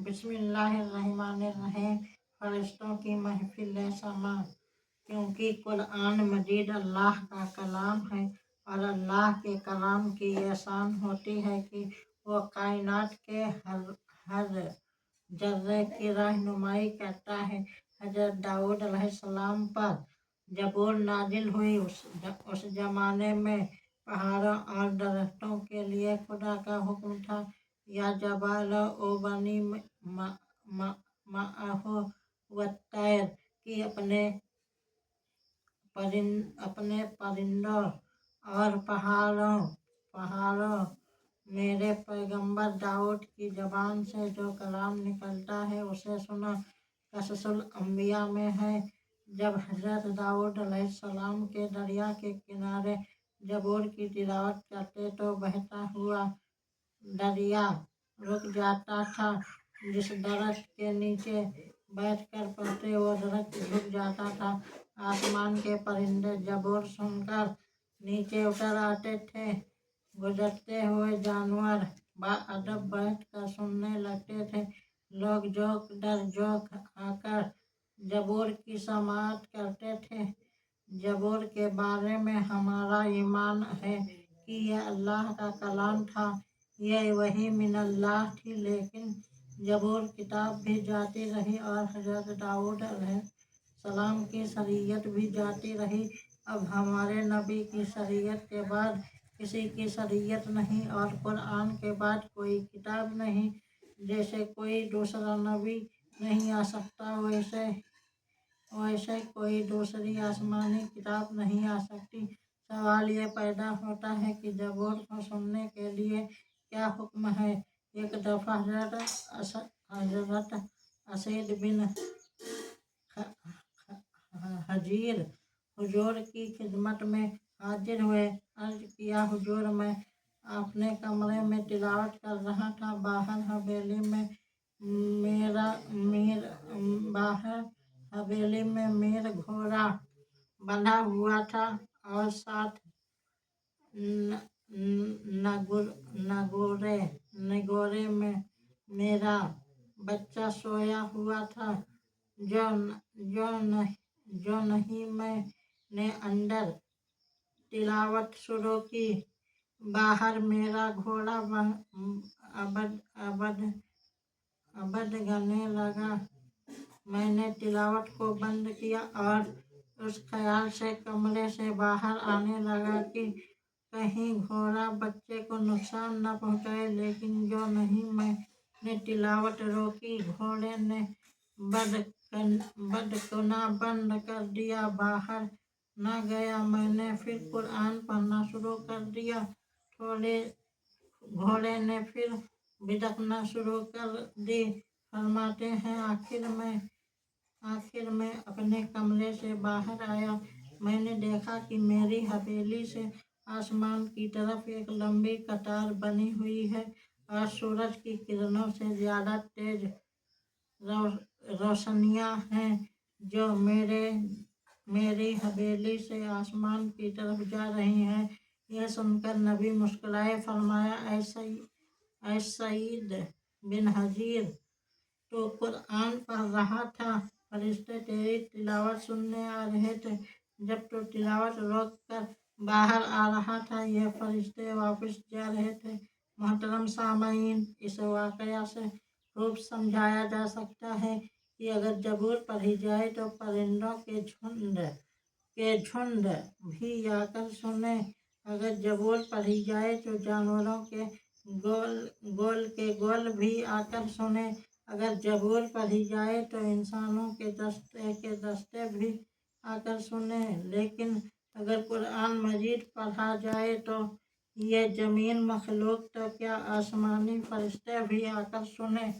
बिस्मिल्लाहिर्रहमानिर्रहीम। फरिश्तों की महफिल समा, क्योंकि कुरान मजीद अल्लाह का कलाम है और अल्लाह के कलाम की ये शान होती है कि वो कायनात के हर जर्रे की रहनुमाई करता है। हजरत दाऊद अलैहिस्सलाम पर जबूर नाजिल हुई। उस जमाने में पहाड़ों और दरख्तों के लिए खुदा का हुक्म था, या जबाल ओ बनी माअहु वत्तैर, कि अपने परिंदों और पहाड़ों मेरे पैगंबर दाऊद की ज़बान से जो कलाम निकलता है उसे सुनो। कससुल अंबिया में है, जब हजरत दाऊद अलैहिस्सलाम के दरिया के किनारे जबूर की तिलावत करते तो बहता हुआ दरिया रुक जाता था। जिस दरख्त के नीचे बैठकर पढ़ते वो दरख्त झुक जाता था। आसमान के परिंदे जबूर सुनकर नीचे उतर आते थे। गुजरते हुए जानवर बाअदब बैठकर सुनने लगते थे। लोग जोक डर जोक आकर जबूर की समाअत करते थे। जबूर के बारे में हमारा ईमान है कि यह अल्लाह का कलाम था, यह वही मिनल्लाह थी। लेकिन जबूर किताब भी जाती रही और हजरत दाऊद अलैहिस्सलाम की शरीयत भी जाती रही। अब हमारे नबी की शरीयत के बाद किसी की शरीयत नहीं और कुरान के बाद कोई किताब नहीं। जैसे कोई दूसरा नबी नहीं आ सकता, वैसे कोई दूसरी आसमानी किताब नहीं आ सकती। सवाल ये पैदा होता है कि जबूर को सुनने के लिए क्या हुक्म है। एक दफ़ा हजरत असीद बिन हजीर हुजूर की खिदमत में हाजिर हुए। अर्ज किया, हुजूर, मैं अपने कमरे में तिलावत कर रहा था। बाहर हवेली में मीर घोड़ा बंधा हुआ था और साथ नगोरे में मेरा बच्चा सोया हुआ था। जो नहीं मैंने अंदर तिलावत शुरू की, बाहर मेरा घोड़ा अबद गाने लगा। मैंने तिलावत को बंद किया और उस ख्याल से कमरे से बाहर आने लगा कि कहीं घोड़ा बच्चे को नुकसान न पहुंचाए। लेकिन जो नहीं मैंने तिलावत रोकी, घोड़े ने बदकना बंद कर दिया, बाहर न गया। मैंने फिर कुरान पढ़ना शुरू कर दिया। थोड़े घोड़े ने फिर बिदकना शुरू कर दी। फरमाते हैं, आखिर में अपने कमरे से बाहर आया। मैंने देखा कि मेरी हवेली से आसमान की तरफ एक लंबी कतार बनी हुई है और सूरज की किरणों से ज्यादा तेज रोशनियां हैं जो मेरी हवेली से आसमान की तरफ जा रही हैं। यह सुनकर नबी मुस्कुराए। फरमाया, ऐ सईद बिन हजीर, तो कुरान पढ़ रहा था, फरिश्ते तेरी तिलावत सुनने आ रहे थे। जब तो तिलावत रोक कर बाहर आ रहा था, यह फरिश्ते वापस जा रहे थे। मोहतरम सामईन, इस वाकया से खूब समझाया जा सकता है कि अगर जबूर पढ़ी जाए तो परिंदों के झुंड भी आकर सुने। अगर जबूर पढ़ी जाए तो जानवरों के गोल भी आकर सुने। अगर जबूर पढ़ी जाए तो इंसानों के दस्ते भी आकर सुने। लेकिन अगर कुरान मजीद पढ़ा जाए तो ये जमीन मखलूक तो क्या आसमानी फरिश्ते भी आकर सुने।